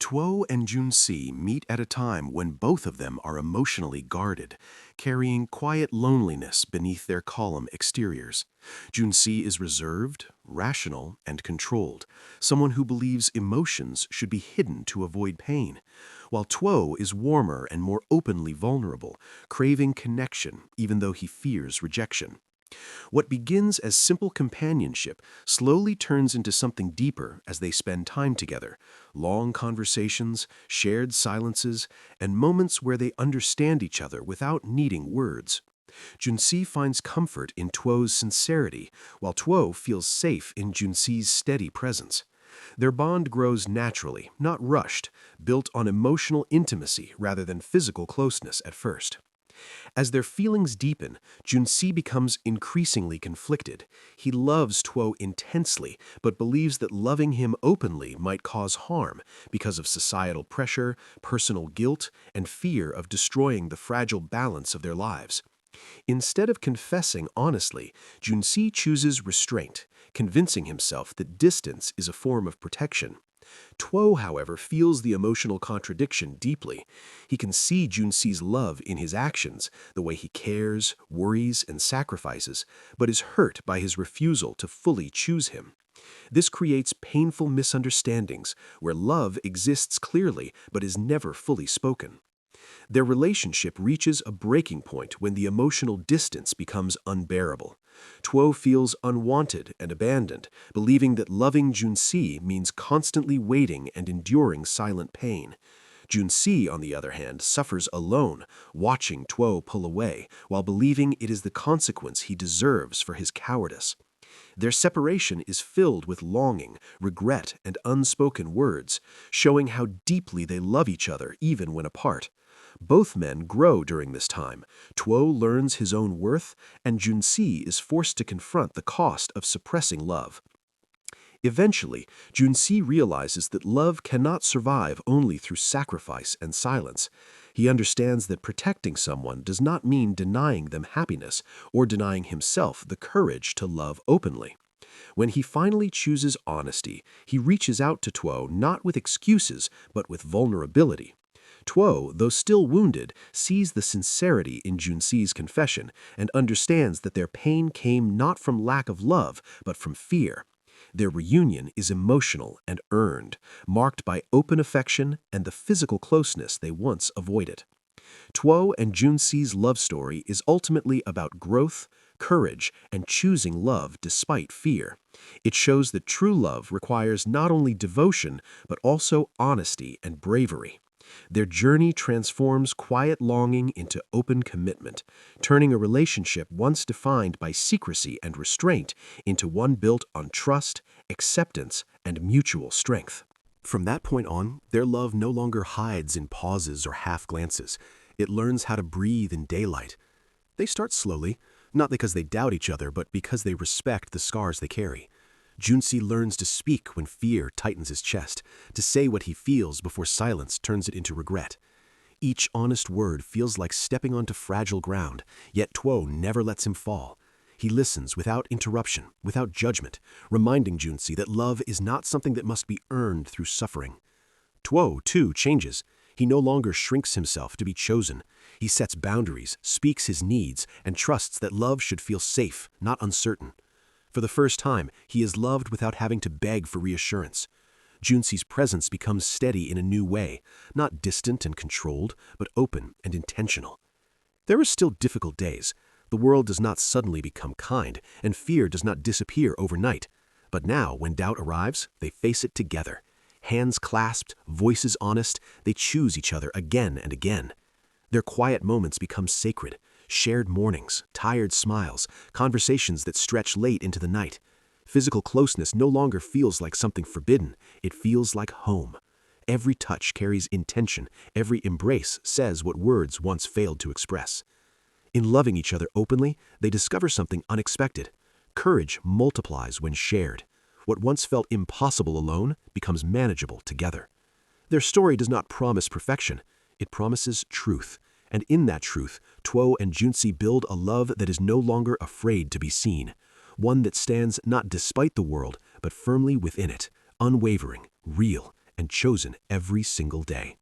Tuo and Junxi meet at a time when both of them are emotionally guarded, carrying quiet loneliness beneath their calm exteriors. Junxi is reserved, rational, and controlled, someone who believes emotions should be hidden to avoid pain, while Tuo is warmer and more openly vulnerable, craving connection even though he fears rejection. What begins as simple companionship slowly turns into something deeper as they spend time together. Long conversations, shared silences, and moments where they understand each other without needing words. Junxi finds comfort in Tuo's sincerity, while Tuo feels safe in Junxi's steady presence. Their bond grows naturally, not rushed, built on emotional intimacy rather than physical closeness at first. As their feelings deepen, Junxi becomes increasingly conflicted. He loves Tuo intensely, but believes that loving him openly might cause harm because of societal pressure, personal guilt, and fear of destroying the fragile balance of their lives. Instead of confessing honestly, Junxi chooses restraint, convincing himself that distance is a form of protection. Tuo, however, feels the emotional contradiction deeply. He can see Junxi's love in his actions, the way he cares, worries, and sacrifices, but is hurt by his refusal to fully choose him. This creates painful misunderstandings where love exists clearly but is never fully spoken. Their relationship reaches a breaking point when the emotional distance becomes unbearable. Tuo feels unwanted and abandoned, believing that loving Junxi means constantly waiting and enduring silent pain. Junxi, on the other hand, suffers alone, watching Tuo pull away, while believing it is the consequence he deserves for his cowardice. Their separation is filled with longing, regret, and unspoken words, showing how deeply they love each other even when apart. Both men grow during this time. Tuo learns his own worth, and Junxi is forced to confront the cost of suppressing love. Eventually, Junxi realizes that love cannot survive only through sacrifice and silence. He understands that protecting someone does not mean denying them happiness or denying himself the courage to love openly. When he finally chooses honesty, he reaches out to Tuo not with excuses, but with vulnerability. Tuo, though still wounded, sees the sincerity in Junxi's confession and understands that their pain came not from lack of love, but from fear. Their reunion is emotional and earned, marked by open affection and the physical closeness they once avoided. Tuo and Junxi's love story is ultimately about growth, courage, and choosing love despite fear. It shows that true love requires not only devotion, but also honesty and bravery. Their journey transforms quiet longing into open commitment, turning a relationship once defined by secrecy and restraint into one built on trust, acceptance, and mutual strength. From that point on, their love no longer hides in pauses or half glances. It learns how to breathe in daylight. They start slowly, not because they doubt each other, but because they respect the scars they carry. Junxi learns to speak when fear tightens his chest, to say what he feels before silence turns it into regret. Each honest word feels like stepping onto fragile ground, yet Tuo never lets him fall. He listens without interruption, without judgment, reminding Junxi that love is not something that must be earned through suffering. Tuo, too, changes. He no longer shrinks himself to be chosen. He sets boundaries, speaks his needs, and trusts that love should feel safe, not uncertain. For the first time, he is loved without having to beg for reassurance. Junxi's presence becomes steady in a new way, not distant and controlled, but open and intentional. There are still difficult days. The world does not suddenly become kind, and fear does not disappear overnight. But now, when doubt arrives, they face it together. Hands clasped, voices honest, they choose each other again and again. Their quiet moments become sacred. Shared mornings, tired smiles, conversations that stretch late into the night. Physical closeness no longer feels like something forbidden. It feels like home. Every touch carries intention. Every embrace says what words once failed to express. In loving each other openly, they discover something unexpected. Courage multiplies when shared. What once felt impossible alone becomes manageable together. Their story does not promise perfection. It promises truth. And in that truth, Tuo and Junxi build a love that is no longer afraid to be seen, one that stands not despite the world, but firmly within it, unwavering, real, and chosen every single day.